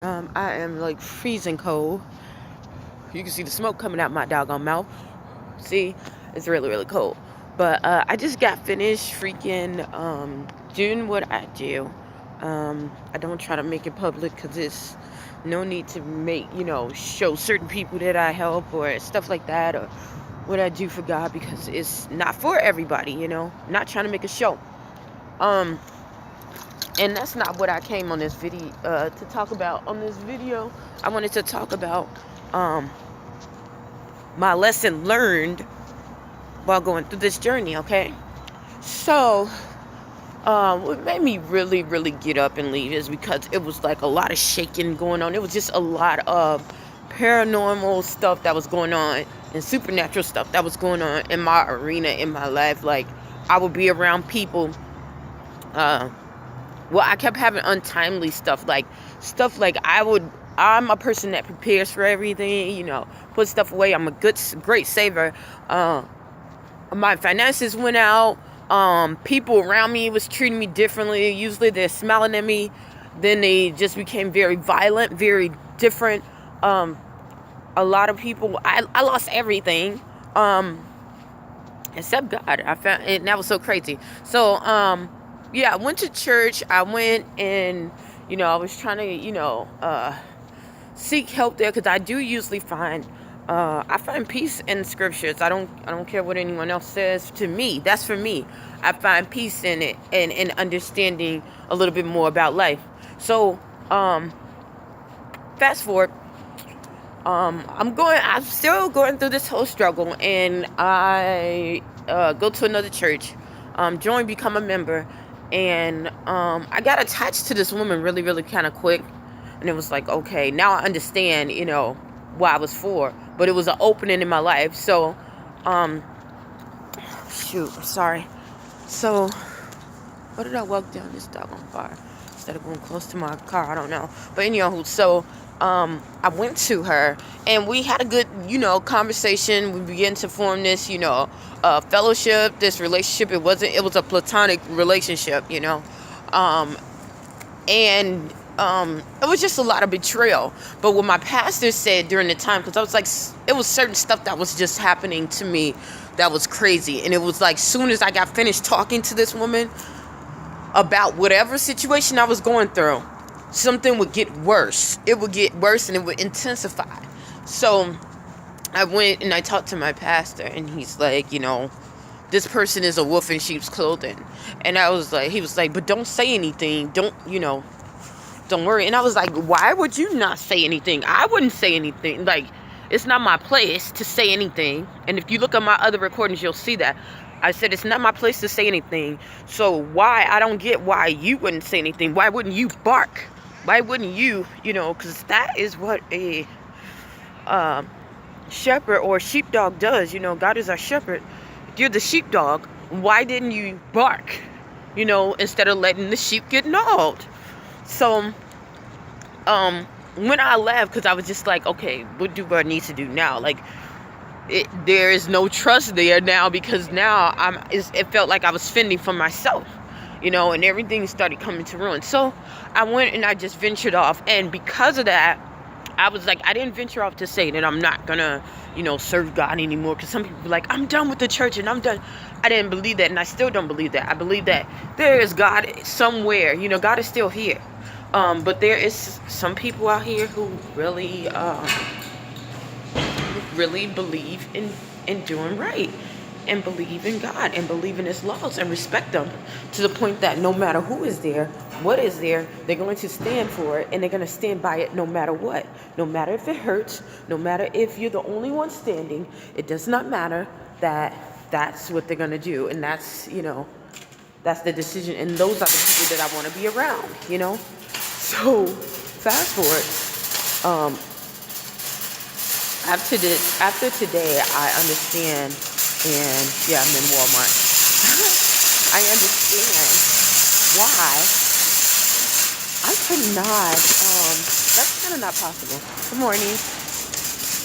I am like freezing cold. You can see the smoke coming out my doggone mouth. See, it's really, really cold. But I just got finished freaking doing what I do. I don't try to make it public because it's no need to make, show certain people that I help or stuff like that or what I do for God because it's not for everybody. Not trying to make a show. Um, and that's not what I came on this video to talk about. On this video, I wanted to talk about um, my lesson learned while going through this journey. Okay, so what made me really, really get up and leave is because it was like a lot of shaking going on. It was just a lot of paranormal stuff that was going on and supernatural stuff that was going on in my arena in my life. Like I would be around people. Well, I kept having untimely stuff like I'm a person that prepares for everything, put stuff away. I'm a great saver. My finances went out. People around me was treating me differently. Usually they're smiling at me. Then they just became very violent, very different. A lot of people, I lost everything. Except God. I found, and that was so crazy. So, yeah, I went to church. I went and, I was trying to, seek help there because I do usually I find peace in scriptures. I don't care what anyone else says to me. That's for me. I find peace in it and understanding a little bit more about life. So, fast forward. I'm still going through this whole struggle, and I go to another church, become a member, and I got attached to this woman really, really kind of quick, and it was like, okay, now I understand, what I was for, but it was an opening in my life. So, shoot, I'm sorry. So, what did I walk down this doggone bar instead of going close to my car? I don't know. But anyhow, so I went to her and we had a good, conversation. We began to form this, fellowship, this relationship. It was a platonic relationship, and it was just a lot of betrayal. But what my pastor said during the time, because I was like, it was certain stuff that was just happening to me that was crazy. And it was like, soon as I got finished talking to this woman about whatever situation I was going through, something would get worse. It would get worse and it would intensify. So I went and I talked to my pastor, and he's like, this person is a wolf in sheep's clothing. And he was like, but don't say anything. Don't worry. And I was like, why would you not say anything? I wouldn't say anything. Like, it's not my place to say anything. And if you look at my other recordings, you'll see that. I said, it's not my place to say anything. So I don't get why you wouldn't say anything. Why wouldn't you bark? Why wouldn't you, because that is what a shepherd or sheepdog does. God is our shepherd. If you're the sheepdog, why didn't you bark, instead of letting the sheep get gnawed? So, when I left, because I was just like, okay, what do I need to do now? Like, there is no trust there now, because now it felt like I was fending for myself, and everything started coming to ruin. So I went and I just ventured off. And because of that, I was like, I didn't venture off to say that I'm not gonna, serve God anymore. Because some people were like, I'm done with the church and I'm done. I didn't believe that, and I still don't believe that. I believe that there is God somewhere. God is still here. But there is some people out here who really believe in doing right, and believe in God, and believe in His laws, and respect them, to the point that no matter who is there, what is there, they're going to stand for it, and they're going to stand by it no matter what. No matter if it hurts, no matter if you're the only one standing, it does not matter. That's what they're going to do, and that's the decision, and those are the people that I want to be around. So fast forward, after today, I understand, and yeah, I'm in Walmart. I understand why I could not. That's kind of not possible. Good morning.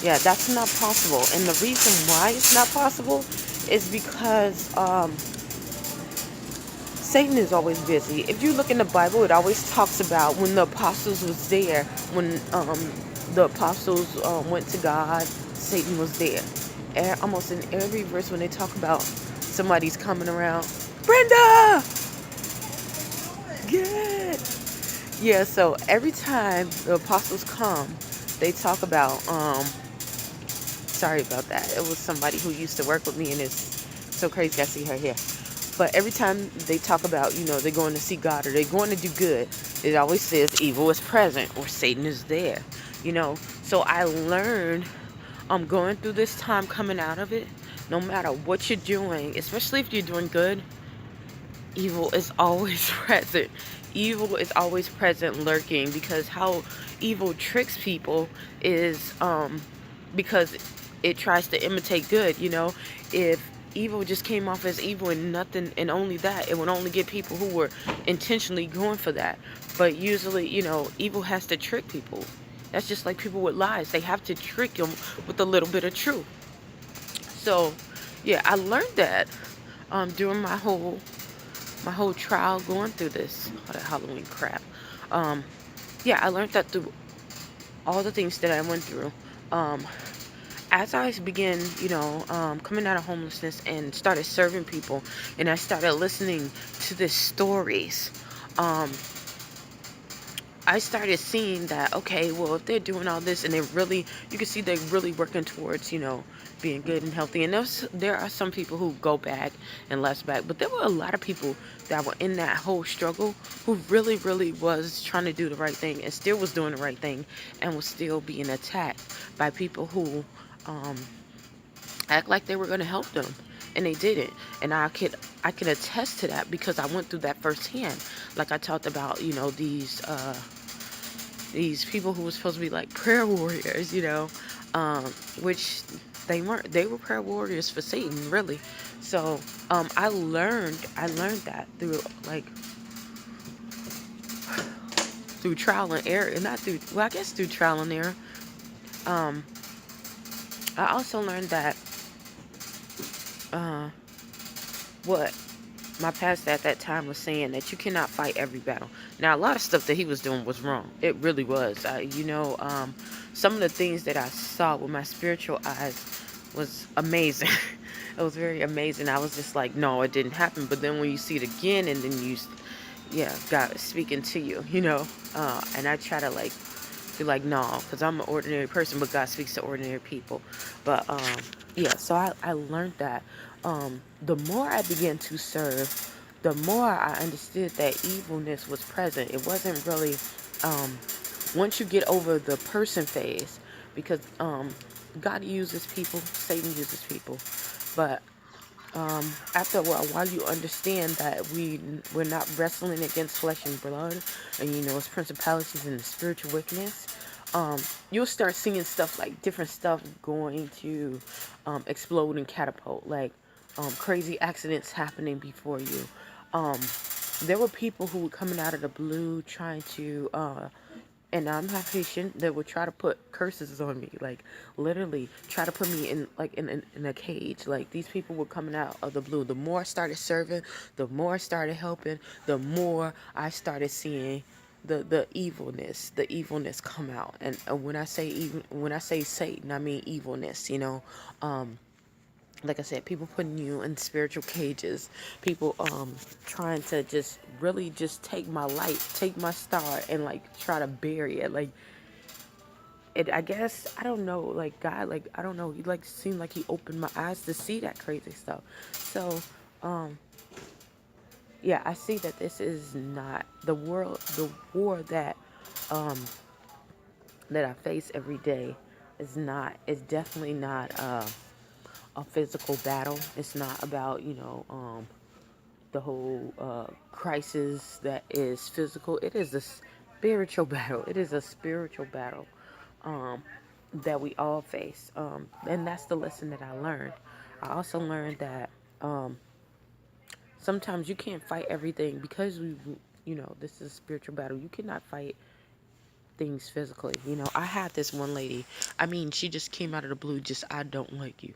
Yeah, that's not possible, and the reason why it's not possible is because Satan is always busy. If you look in the Bible, it always talks about when the apostles was there, when the apostles went to God, Satan was there. And almost in every verse when they talk about somebody's coming around, Brenda, good. Yeah, so every time the apostles come, they talk about sorry about that. It was somebody who used to work with me, and it's so crazy I see her here. But every time they talk about, they're going to see God or they're going to do good, it always says evil is present or Satan is there. So I learned going through this time, coming out of it, no matter what you're doing, especially if you're doing good, evil is always present. Evil is always present, lurking, because how evil tricks people is because it tries to imitate good. If evil just came off as evil and nothing, and only that, it would only get people who were intentionally going for that. But usually, evil has to trick people. That's just like people with lies. They have to trick them with a little bit of truth. So yeah, I learned that during my whole trial going through this, all that Halloween crap. Yeah, I learned that through all the things that I went through. Um, as I began, coming out of homelessness and started serving people, and I started listening to the stories, um, I started seeing that, okay, well, if they're doing all this and you can see they're really working towards, being good and healthy. And there are some people who go back and less back, but there were a lot of people that were in that whole struggle who really, really was trying to do the right thing and still was doing the right thing and was still being attacked by people who um, act like they were going to help them. And they didn't. And I can attest to that because I went through that firsthand. Like I talked about, these people who were supposed to be like prayer warriors, which they weren't. They were prayer warriors for Satan, really. So I learned that through through trial and error, and not through, well, I guess through trial and error. Um, I also learned that uh, what my pastor at that time was saying, that you cannot fight every battle. Now, a lot of stuff that he was doing was wrong. It really was. Some of the things that I saw with my spiritual eyes was amazing. It was very amazing. I was just like, no, it didn't happen. But then when you see it again, and then yeah, God is speaking to you, and I try to be like, no, because I'm an ordinary person, but God speaks to ordinary people. But yeah, so I learned that the more I began to serve, the more I understood that evilness was present. It wasn't really once you get over the person phase, because God uses people, Satan uses people, but after a while you understand that we're not wrestling against flesh and blood, and it's principalities and the spiritual wickedness. You'll start seeing stuff like different stuff going to explode and catapult, like crazy accidents happening before you. Um, there were people who were coming out of the blue trying to and I'm not patient, that would try to put curses on me, like literally try to put me in in a cage. Like, these people were coming out of the blue. The more I started serving, the more I started helping, the more I started seeing the evilness come out. And when I say even, when I say Satan, I mean evilness. Um, like I said, people putting you in spiritual cages, people trying to just really just take my light, take my star, and try to bury it. Like, I guess, I don't know, like God, like, I don't know, he seemed like he opened my eyes to see that crazy stuff. So um yeah, I see that this is not the war um that I face every day is definitely not a physical battle. It's not about, the whole crisis that is physical. It is a spiritual battle. It is a spiritual battle um, that we all face. And that's the lesson that I learned. I also learned that sometimes you can't fight everything because this is a spiritual battle. You cannot fight things physically. I had this one lady. I mean, she just came out of the blue. Just, I don't like you.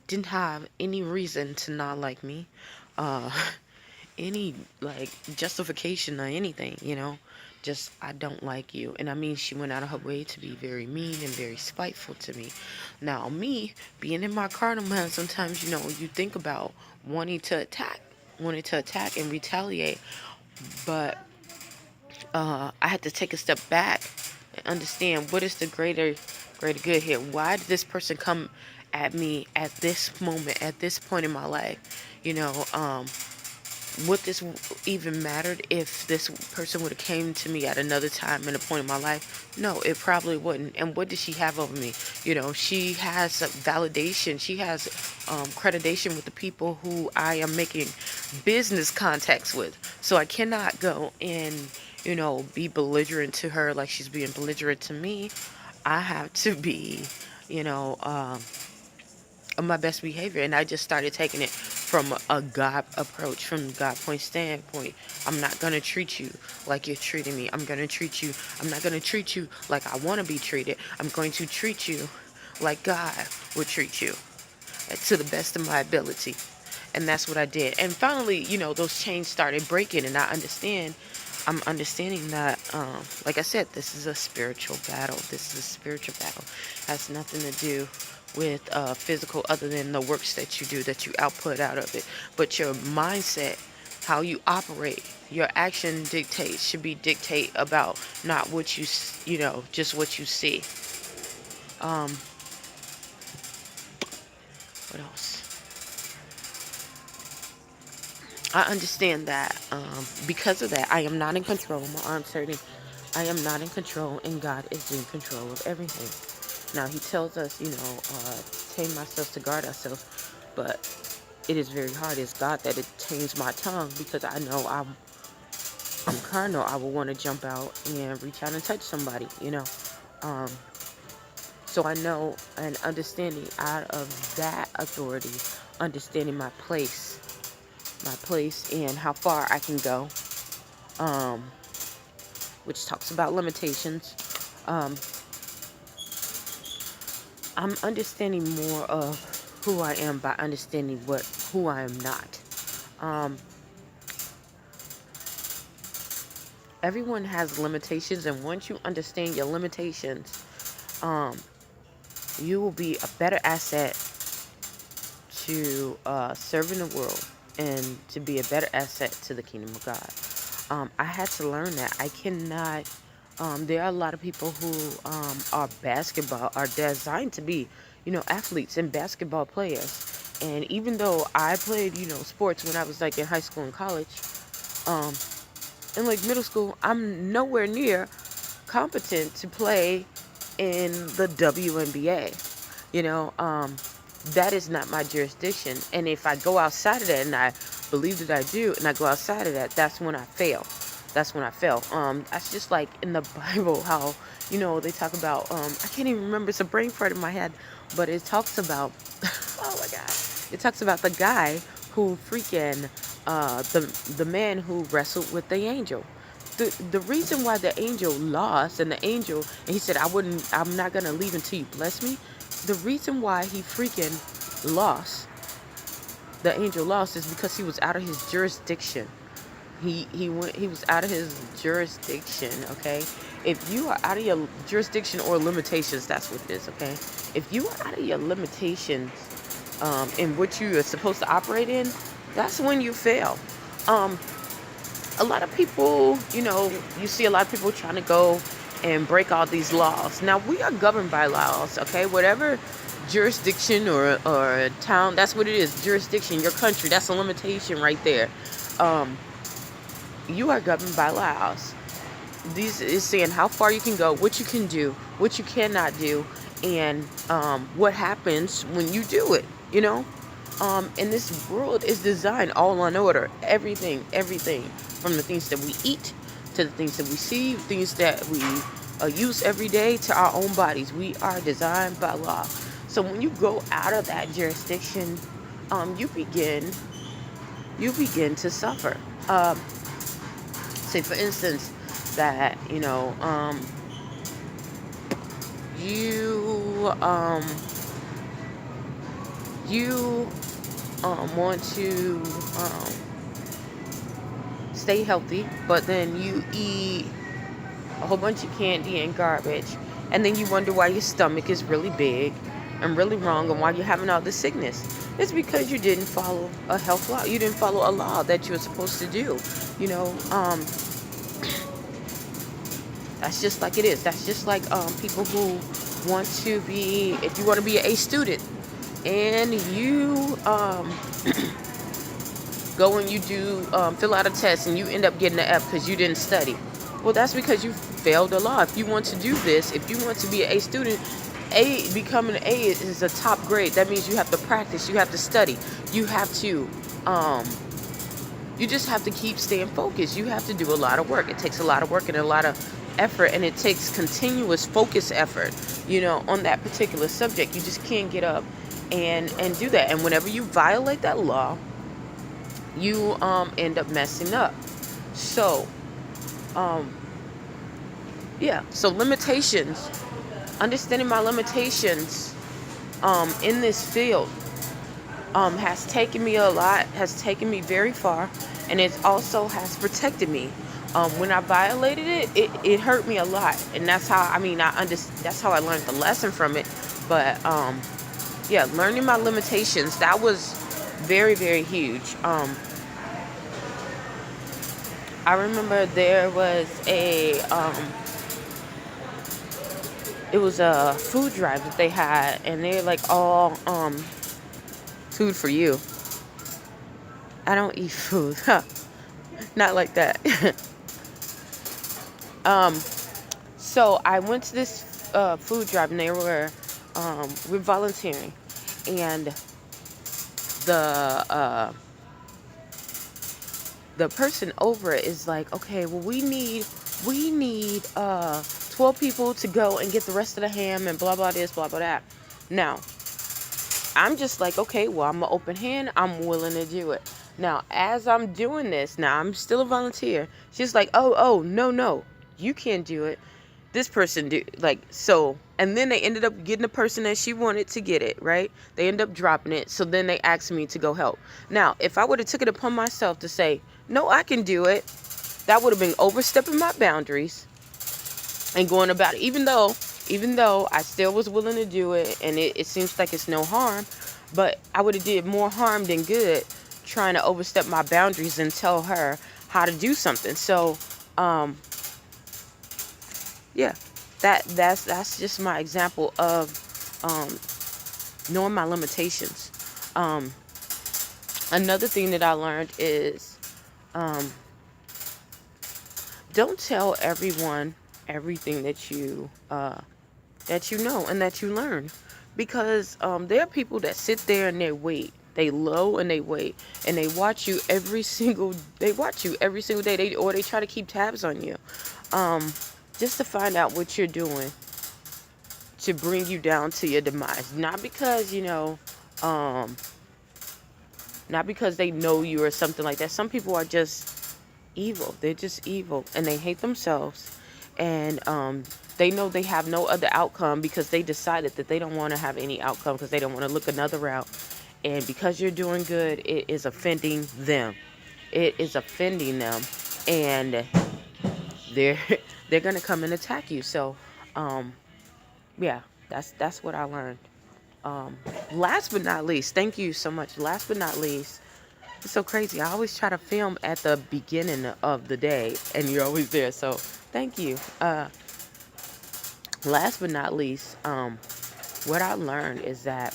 Didn't have any reason to not like me. Uh, any like justification or anything, you know. Just, I don't like you. And I mean, she went out of her way to be very mean and very spiteful to me. Now, me being in my carnal mind, sometimes, you know, you think about wanting to attack and retaliate. But I had to take a step back and understand what is the greater good here. Why did this person come at me at this moment, at this point in my life? You know, would this even mattered if this person would have came to me at another time and a point in my life? No, it probably wouldn't. And what does she have over me? You know, she has validation. She has accreditation with the people who I am making business contacts with. So I cannot go and, you know, be belligerent to her like she's being belligerent to me. I have to be, you know, of my best behavior. And I just started taking it from a God approach, from God point standpoint. I'm not going to treat you like you're treating me. I'm not going to treat you like I want to be treated. I'm going to treat you like God would treat you, to the best of my ability. And that's what I did. And finally, you know, those chains started breaking, and I'm understanding that, like I said, this is a spiritual battle. This is a spiritual battle. It has nothing to do with physical, other than the works that you do, that you output out of it. But your mindset, how you operate, your action should be dictate about not what you know, just what you see. What else? I understand that because of that, I am not in control. My arm's hurting. I am not in control, and God is in control of everything. Now, He tells us, you know, tame ourselves to guard ourselves, but it is very hard. It's God that it tames my tongue, because I know I'm carnal. I will want to jump out and reach out and touch somebody, you know. Um, so I know, and understanding out of that authority, understanding my place and how far I can go, um, which talks about limitations. Um, I'm understanding more of who I am by understanding who I am not. Um, everyone has limitations, and once you understand your limitations, you will be a better asset to serve in the world, and to be a better asset to the kingdom of God. I had to learn that I cannot. There are a lot of people who are designed to be, you know, athletes and basketball players. And even though I played, you know, sports when I was like in high school and college, um, in like middle school, I'm nowhere near competent to play in the WNBA. You know, that is not my jurisdiction. And if I go outside of that, and I believe that I do, and I go outside of that, that's when I fail. That's when I fail. That's just like in the Bible, how, you know, they talk about, I can't even remember, it's a brain fart in my head, but it talks about, oh my God, it talks about the guy who freaking, the man who wrestled with the angel. The reason why the angel lost, and he said, I'm not going to leave until you bless me. The reason why he freaking lost, the angel lost, is because he was out of his jurisdiction. He was out of his jurisdiction, okay? If you are out of your jurisdiction or limitations, that's what it is, okay? If you are out of your limitations, in what you are supposed to operate in, that's when you fail. A lot of people, you know, you see a lot of people trying to go and break all these laws. Now, we are governed by laws, okay? Whatever jurisdiction or town, that's what it is. Jurisdiction, your country, that's a limitation right there. You are governed by laws. These is saying how far you can go, what you can do, what you cannot do, and what happens when you do it, you know? And this world is designed all on order. Everything, from the things that we eat, to the things that we see, things that we use every day, to our own bodies. We are designed by law. So when you go out of that jurisdiction, you begin to suffer. Say, for instance, that, you know, you want to stay healthy, but then you eat a whole bunch of candy and garbage, and then you wonder why your stomach is really big and really wrong and why you're having all this sickness. It's because you didn't follow a health law. You didn't follow a law that you were supposed to do. You know, that's just like it is. That's just like people who want to be, if you want to be an A student and you go and you do fill out a test and you end up getting an F because you didn't study. Well, that's because you failed the law. If you want to do this, if you want to be an A student, becoming an A is a top grade. That means you have to practice, you have to study, you have to you just have to keep staying focused. You have to do a lot of work. It takes a lot of work and a lot of effort, and it takes continuous focus effort, on that particular subject. You just can't get up and do that. And whenever you violate that law, you end up messing up. So so limitations, understanding my limitations in this field has taken me a lot, has taken me very far, and it also has protected me. When I violated it hurt me a lot, and that's how that's how I learned the lesson from it. But learning my limitations, that was very, very huge. I remember there was it was a food drive that they had, and they're like all food for you. I don't eat food. Not like that. So I went to this food drive, and we're volunteering, and the person over it is like, okay, well, we need 12 people to go and get the rest of the ham and blah blah this, blah blah that. Now I'm just like, okay, well, I'm an open hand, I'm willing to do it. Now as I'm doing this, now I'm still a volunteer, she's like, oh no, you can't do it, this person do, like, so. And then they ended up getting the person that she wanted to get it, right? They end up dropping it. So then they asked me to go help. Now, if I would have took it upon myself to say, no, I can do it, that would have been overstepping my boundaries and going about it. Even though I still was willing to do it, and it seems like it's no harm, but I would have did more harm than good trying to overstep my boundaries and tell her how to do something. So, that's just my example of knowing my limitations. Another thing that I learned is don't tell everyone everything that you know and that you learn, because there are people that sit there and they wait. They low and they wait, and they watch you every single day. They try to keep tabs on you, just to find out what you're doing to bring you down to your demise. Not because not because they know you or something like that. Some people are just evil. They're just evil, and they hate themselves, and they know they have no other outcome because they decided that they don't want to have any outcome because they don't want to look another route. And because you're doing good, it is offending them. It is offending them, and they're gonna come and attack you. So, that's what I learned. Last but not least, thank you so much. Last but not least, it's so crazy. I always try to film at the beginning of the day, and you're always there. So, thank you. Last but not least, what I learned is that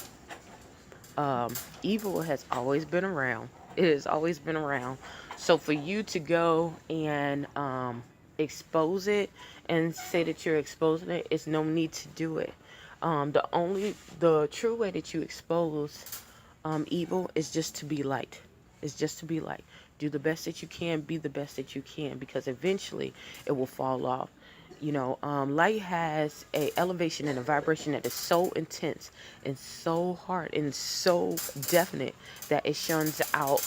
evil has always been around. It has always been around. So for you to go and expose it and say that you're exposing it, it's no need to do it. The true way that you expose evil is just to be light. It's just to be light. Do the best that you can. Be the best that you can, because eventually it will fall off. Light has a elevation and a vibration that is so intense and so hard and so definite that it shuns out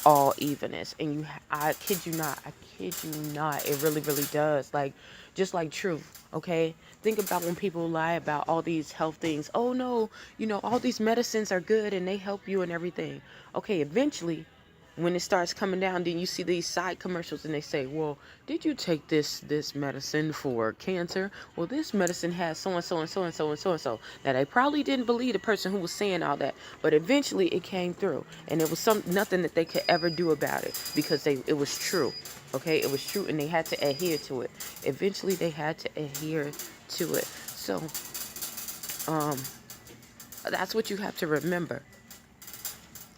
all evenness. And I kid you not, it really, really does. Like, just like truth, okay? Think about when people lie about all these health things. Oh no, all these medicines are good and they help you and everything. Okay, eventually when it starts coming down, then you see these side commercials and they say, well, did you take this medicine for cancer? Well, this medicine has so and so and so and so and so and so. Now, they probably didn't believe the person who was saying all that, but eventually it came through, and it was nothing that they could ever do about it, because it was true. Okay, it was true, and they had to adhere to it. Eventually they had to adhere to it. So that's what you have to remember.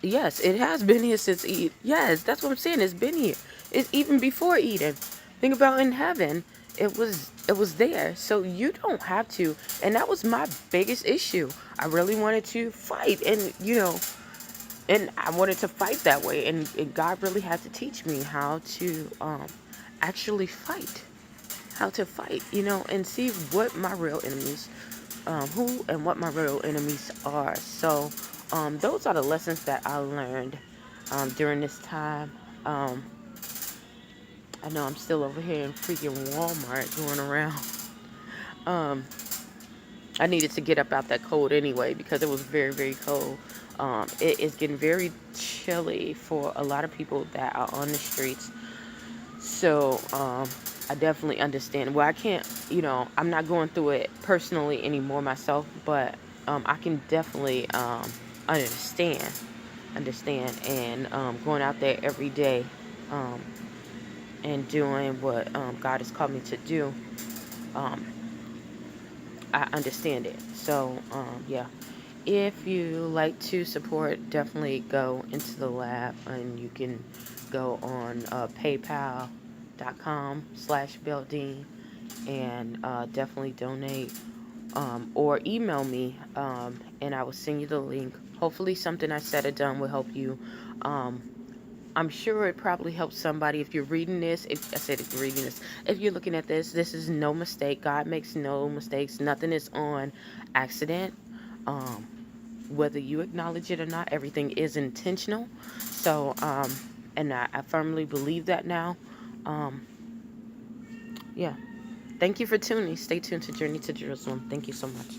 Yes, it has been here since Eve. Yes, that's what I'm saying. It's been here. It's even before Eden. Think about in heaven. It was there. So you don't have to. And that was my biggest issue. I really wanted to fight, and and I wanted to fight that way. And God really had to teach me how to actually fight. How to fight, and see what my real enemies, who and what my real enemies are. So those are the lessons that I learned during this time. I know I'm still over here in freaking Walmart going around. I needed to get up out that cold anyway, because it was very, very cold. It is getting very chilly for a lot of people that are on the streets. So I definitely understand. Well, I can't, I'm not going through it personally anymore myself, but I can definitely understand, and going out there every day, and doing what God has called me to do. I understand it. So yeah. If you like to support, definitely go into the lab, and you can go on paypal.com/Beldine, and definitely donate, or email me, and I will send you the link. Hopefully something I said or done will help you. I'm sure it probably helps somebody. If you're reading this, if you're reading this, if you're looking at this is no mistake. God makes no mistakes. Nothing is on accident. Um, Whether you acknowledge it or not, everything is intentional. So, and I firmly believe that now. Um, yeah. Thank you for tuning. Stay tuned to Journey to Jerusalem. Thank you so much.